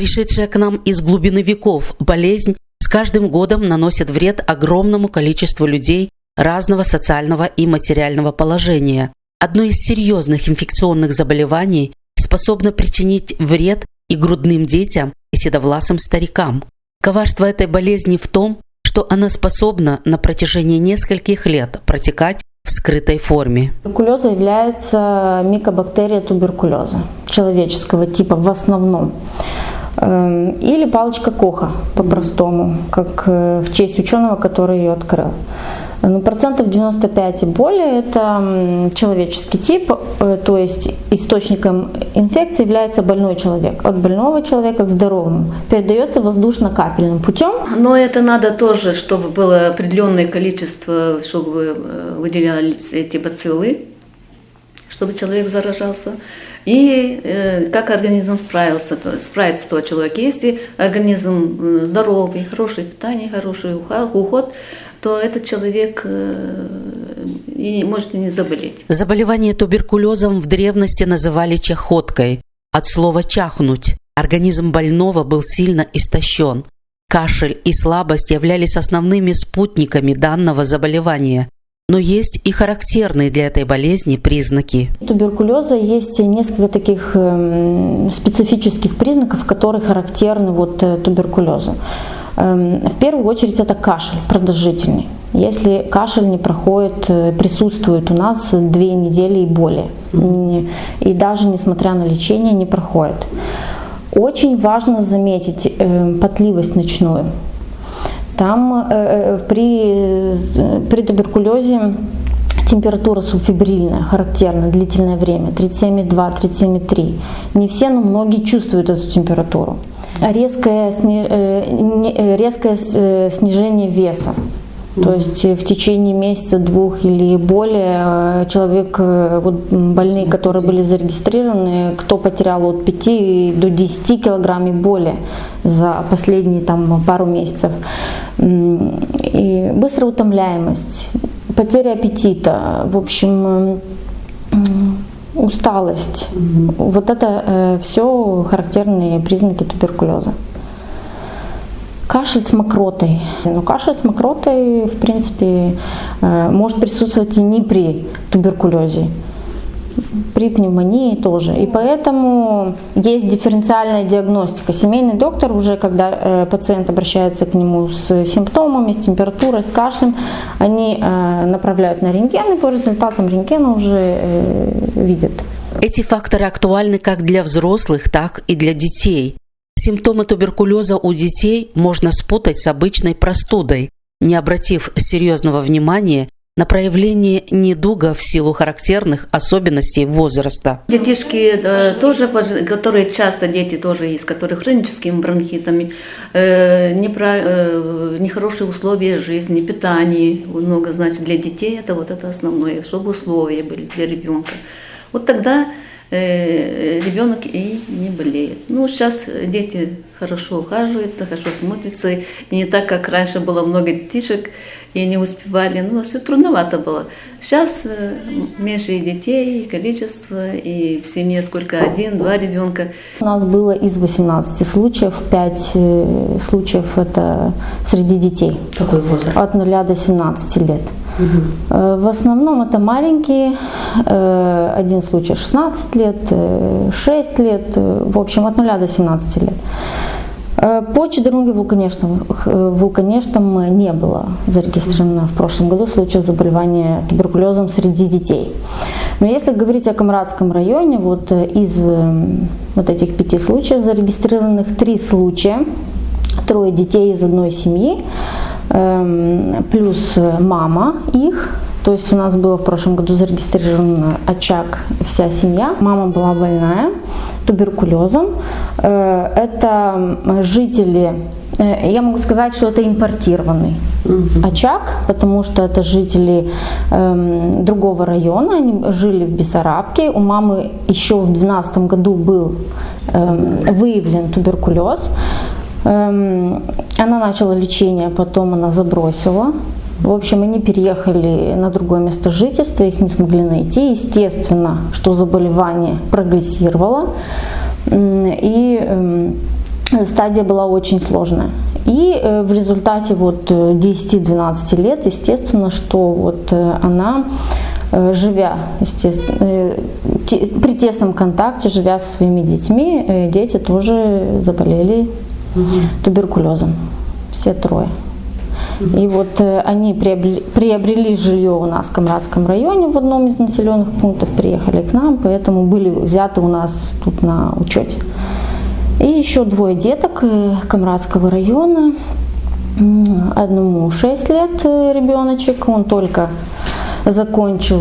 Пришедшая к нам из глубины веков болезнь с каждым годом наносит вред огромному количеству людей разного социального и материального положения. Одно из серьезных инфекционных заболеваний способно причинить вред и грудным детям, и седовласым старикам. Коварство этой болезни в том, что она способна на протяжении нескольких лет протекать в скрытой форме. Туберкулез является микобактерия туберкулеза человеческого типа в основном. Или палочка Коха по-простому, как в честь ученого, который ее открыл. Но процентов 95 и более это человеческий тип, то есть источником инфекции является больной человек. От больного человека к здоровому передается воздушно-капельным путем. Но это надо тоже, чтобы было определенное количество, чтобы выделялись эти бациллы, чтобы человек заражался. И как организм справится того человека. Если организм здоровый, хорошее питание, хороший уход, то этот человек может и не заболеть. Заболевание туберкулезом в древности называли чахоткой, от слова «чахнуть». Организм больного был сильно истощен. Кашель и слабость являлись основными спутниками данного заболевания. Но есть и характерные для этой болезни признаки. У туберкулеза есть несколько таких специфических признаков, которые характерны туберкулезу. В первую очередь это кашель продолжительный. Если кашель не проходит, присутствует у нас 2 недели и более, и даже несмотря на лечение не проходит. Очень важно заметить потливость ночную. Там при туберкулезе температура субфебрильная, характерна, длительное время, 37,2, 37,3. Не все, но многие чувствуют эту температуру. Резкое снижение веса. То есть в течение месяца, 2 или более человек, больные, которые были зарегистрированы, кто потерял от 5 до 10 килограмм и более за последние пару месяцев. И быстрая утомляемость, потеря аппетита, в общем, усталость. Вот это все характерные признаки туберкулеза. Кашель с мокротой. Но кашель с мокротой, в принципе, может присутствовать и не при туберкулезе. При пневмонии тоже. И поэтому есть дифференциальная диагностика. Семейный доктор уже, когда пациент обращается к нему с симптомами, с температурой, с кашлем, они направляют на рентген, и по результатам рентгена уже видят. Эти факторы актуальны как для взрослых, так и для детей. Симптомы туберкулеза у детей можно спутать с обычной простудой, не обратив серьезного внимания на проявление недуга в силу характерных особенностей возраста. Детишки тоже, которые часто дети тоже есть, которые хроническими бронхитами, нехорошие условия жизни, питание много, значит, для детей это основное, чтобы условия были для ребенка. Вот тогда ребенок и не болеет. Сейчас дети хорошо ухаживаются, хорошо смотрятся, и не так, как раньше было много детишек, и не успевали, все трудновато было. Сейчас меньше и детей, и количество, и в семье сколько, 1-2 ребенка. У нас было из 18 случаев, 5 случаев это среди детей. Какой возраст? От 0 до 17 лет. В основном это маленькие, один случай 16 лет, 6 лет, в общем от 0 до 17 лет. По Чедерунге вулканештам не было зарегистрировано в прошлом году случаев заболевания туберкулезом среди детей. Но если говорить о Камрадском районе, из этих 5 случаев зарегистрированных 3 случая, 3 детей из одной семьи, плюс мама их. То есть у нас было в прошлом году зарегистрирован очаг, вся семья. Мама была больная туберкулезом. Это жители, я могу сказать, что это импортированный очаг, потому что это жители другого района, они жили в Бессарабке. У мамы еще в 2012 году был выявлен туберкулез. Она начала лечение, потом она забросила. В общем, они переехали на другое место жительства, их не смогли найти. Естественно, что заболевание прогрессировало. И стадия была очень сложная. И в результате вот 10-12 лет, естественно, что вот она, живя, естественно, при тесном контакте, живя со своими детьми, дети тоже заболели туберкулезом. Все трое. И вот они приобрели жилье у нас в Камрадском районе в одном из населенных пунктов, приехали к нам, поэтому были взяты у нас тут на учете. И еще двое деток Камрадского района. Одному 6 лет ребеночек, он только закончил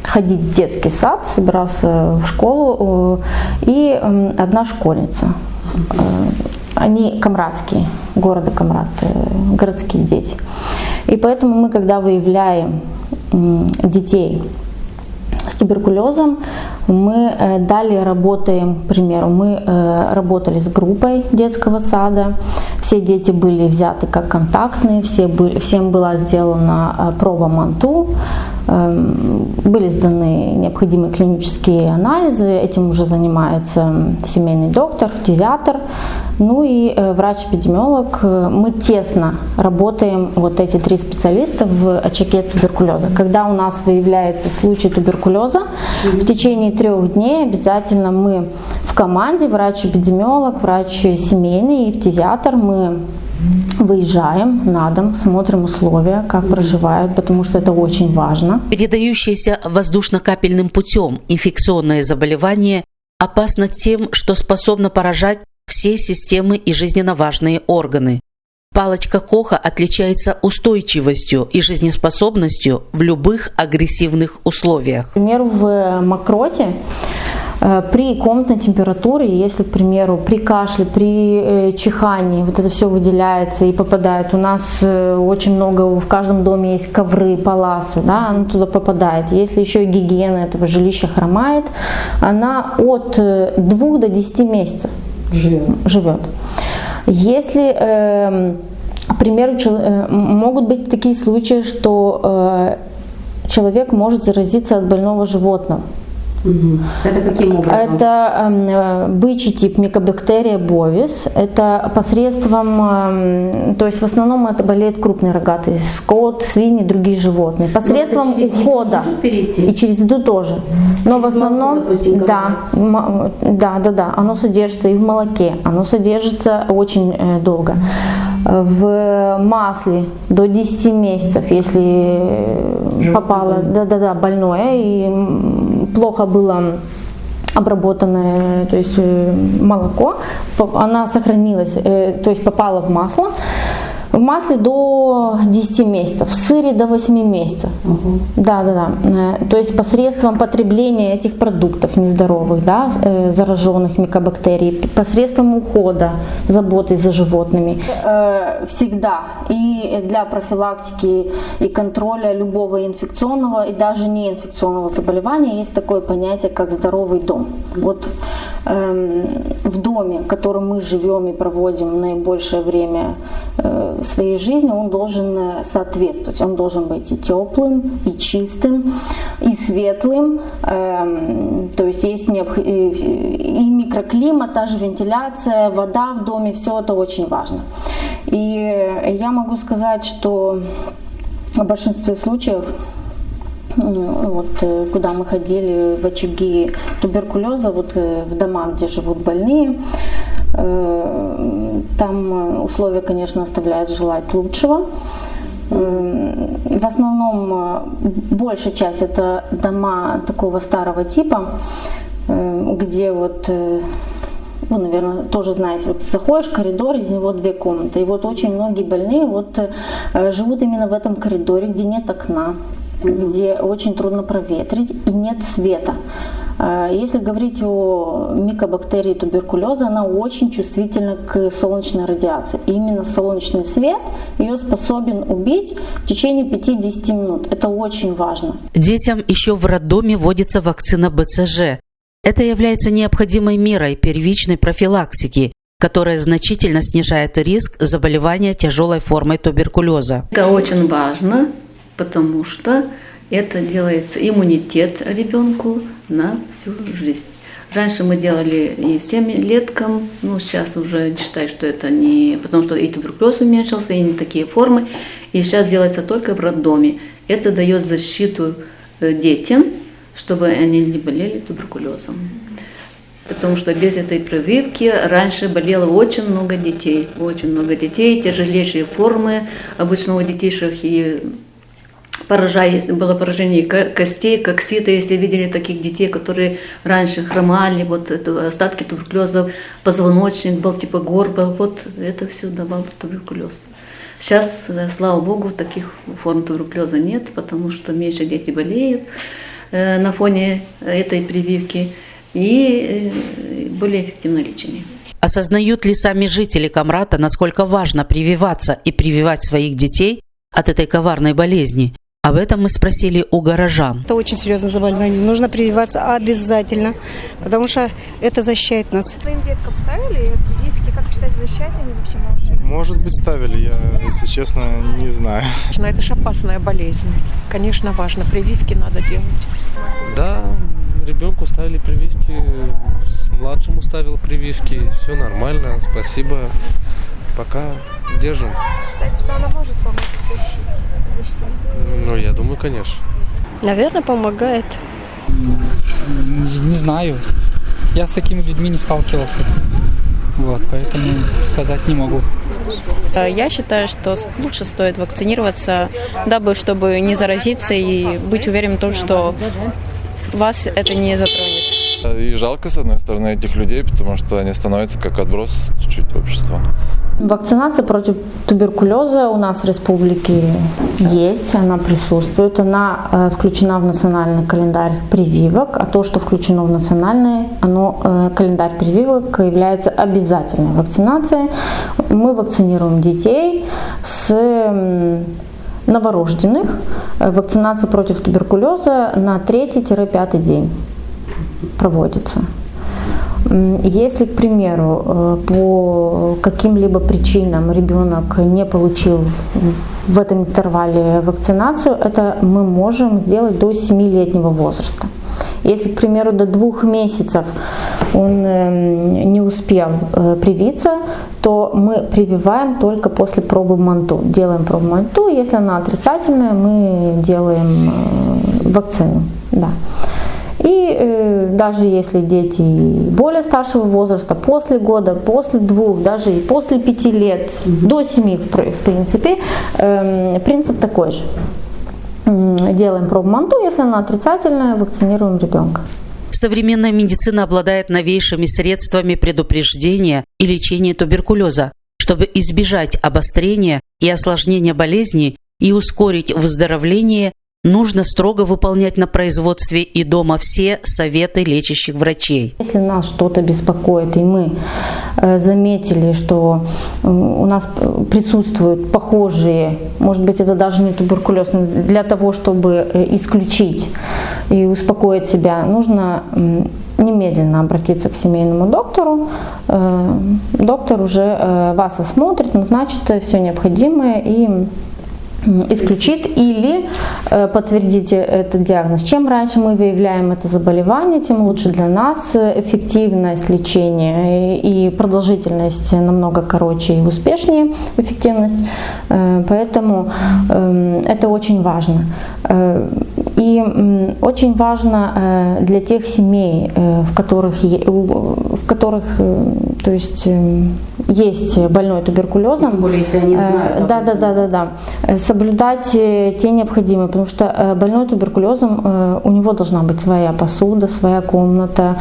ходить в детский сад, собирался в школу, и одна школьница. Они камрадские, города Камрад, городские дети. И поэтому мы, когда выявляем детей с туберкулезом, мы далее работаем, к примеру, мы работали с группой детского сада, все дети были взяты как контактные, всем была сделана проба МАНТУ, были сданы необходимые клинические анализы, этим уже занимается семейный доктор, фтизиатр, ну и врач-эпидемиолог. Мы тесно работаем, вот эти 3 специалиста, в очаге туберкулеза. Когда у нас выявляется случай туберкулеза, в течение 3 дней обязательно мы в команде, врач-эпидемиолог, врач семейный и фтизиатр, мы выезжаем на дом, смотрим условия, как проживают, потому что это очень важно. Передающееся воздушно-капельным путем инфекционное заболевание опасно тем, что способно поражать все системы и жизненно важные органы. Палочка Коха отличается устойчивостью и жизнеспособностью в любых агрессивных условиях. К примеру, в мокроте при комнатной температуре, если, к примеру, при кашле, при чихании вот это все выделяется и попадает, у нас очень много, в каждом доме есть ковры, паласы, да, она туда попадает. Если еще и гигиена этого жилища хромает, она от 2 до 10 месяцев живет. Если, к примеру, могут быть такие случаи, что человек может заразиться от больного животного. Это каким образом? Это бычий тип микобактерия bovis. Это посредством, то есть в основном это болеет крупный рогатый скот, свиньи, другие животные. Посредством ухода. И через еду тоже. Но в основном, да, оно содержится и в молоке, оно содержится очень долго. В масле до 10 месяцев, если попало больное и плохо было обработанное, то есть молоко, она сохранилась, то есть попала в масло. В масле до 10 месяцев, в сыре до 8 месяцев. Да. То есть посредством потребления этих продуктов нездоровых, да, зараженных микобактерий, посредством ухода, заботы за животными. Всегда и для профилактики и контроля любого инфекционного и даже неинфекционного заболевания есть такое понятие, как здоровый дом. Вот в доме, в котором мы живем и проводим наибольшее время своей жизни, он должен соответствовать. Он должен быть и теплым, и чистым, и светлым. То есть есть и микроклимат, та же вентиляция, вода в доме, все это очень важно. И я могу сказать, что в большинстве случаев, вот, куда мы ходили в очаги туберкулеза, вот в дома, где живут больные, там условия, конечно, оставляют желать лучшего. В основном большая часть это дома такого старого типа, где вот, вы, наверное, тоже знаете, вот заходишь в коридор, из него 2 комнаты, и вот очень многие больные вот живут именно в этом коридоре, где нет окна, где очень трудно проветрить и нет света. Если говорить о микобактерии туберкулеза, она очень чувствительна к солнечной радиации. И именно солнечный свет ее способен убить в течение 5-10 минут. Это очень важно. Детям еще в роддоме вводится вакцина БЦЖ. Это является необходимой мерой первичной профилактики, которая значительно снижает риск заболевания тяжелой формой туберкулеза. Это очень важно, потому что это делается иммунитет ребенку на всю жизнь. Раньше мы делали и 7-леткам, ну сейчас уже считаю, что это не... Потому что и туберкулез уменьшился, и не такие формы. И сейчас делается только в роддоме. Это дает защиту детям, чтобы они не болели туберкулезом. Потому что без этой прививки раньше болело очень много детей. Очень много детей, тяжелейшие формы обычно у детишек. И было поражение костей, коксита, если видели таких детей, которые раньше хромали, вот это остатки туберкулеза, позвоночник был типа горба, вот это все давал туберкулез. Сейчас, слава богу, таких форм туберкулеза нет, потому что меньше дети болеют на фоне этой прививки и более эффективное лечение. Осознают ли сами жители Камрата, насколько важно прививаться и прививать своих детей от этой коварной болезни? Об этом мы спросили у горожан. Это очень серьезное заболевание. Нужно прививаться обязательно, потому что это защищает нас. Твоим деткам ставили прививки? Как считаете, защищают они вообще малышей? Может быть, ставили, я, если честно, не знаю. Но это же опасная болезнь. Конечно, важно. Прививки надо делать. Да, ребенку ставили прививки, младшему ставил прививки. Все нормально, спасибо. Пока держим. Считаете, что она может помочь защитить? Ну, я думаю, конечно. Наверное, помогает. Не знаю. Я с такими людьми не сталкивался. Вот, поэтому сказать не могу. Я считаю, что лучше стоит вакцинироваться, дабы чтобы не заразиться и быть уверенным в том, что вас это не затронет. И жалко, с одной стороны, этих людей, потому что они становятся как отброс чуть-чуть общества. Вакцинация против туберкулеза у нас в республике есть, она присутствует, она включена в национальный календарь прививок, а то, что включено в национальный календарь прививок, является обязательной вакцинацией. Мы вакцинируем детей с новорожденных. Вакцинация против туберкулеза на 3-5 день проводится. Если, к примеру, по каким-либо причинам ребенок не получил в этом интервале вакцинацию, это мы можем сделать до 7-летнего возраста. Если, к примеру, до 2 месяцев он не успел привиться, то мы прививаем только после пробы МАНТО. Делаем пробу МАНТО, если она отрицательная, мы делаем вакцину. Да. И даже если дети более старшего возраста, после года, после 2, даже и после 5 лет, до 7 в принципе, принцип такой же. Делаем пробу МАНТО, если она отрицательная, вакцинируем ребенка. Современная медицина обладает новейшими средствами предупреждения и лечения туберкулеза, чтобы избежать обострения и осложнения болезни и ускорить выздоровление. Нужно строго выполнять на производстве и дома все советы лечащих врачей. Если нас что-то беспокоит, и мы заметили, что у нас присутствуют похожие, может быть, это даже не туберкулез, но для того, чтобы исключить и успокоить себя, нужно немедленно обратиться к семейному доктору. Доктор уже вас осмотрит, назначит все необходимое и исключить или подтвердить этот диагноз. Чем раньше мы выявляем это заболевание, тем лучше для нас. Эффективность лечения и продолжительность намного короче и успешнее эффективность. Поэтому это очень важно. И очень важно для тех семей, в которых то есть, есть больной туберкулезом, тем более, если они знают, соблюдать те необходимые, потому что больной туберкулезом, у него должна быть своя посуда, своя комната,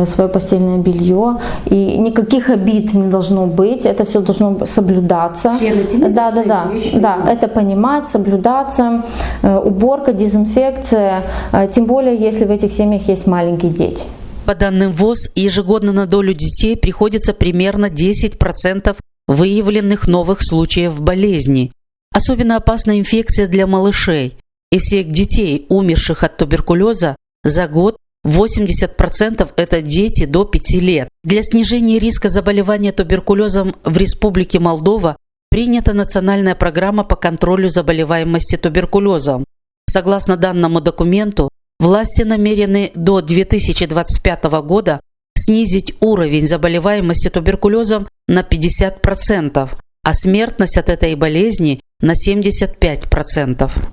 свое постельное белье, и никаких обид не должно быть, это все должно соблюдаться. Это понимать, соблюдаться, уборка, дезинфекция, тем более, если в этих семьях есть маленькие дети. По данным ВОЗ, ежегодно на долю детей приходится примерно 10% выявленных новых случаев болезни. Особенно опасна инфекция для малышей. Из всех детей, умерших от туберкулеза, за год 80% это дети до 5 лет. Для снижения риска заболевания туберкулезом в Республике Молдова принята национальная программа по контролю заболеваемости туберкулезом. Согласно данному документу, власти намерены до 2025 года снизить уровень заболеваемости туберкулезом на 50%, а смертность от этой болезни на 75%.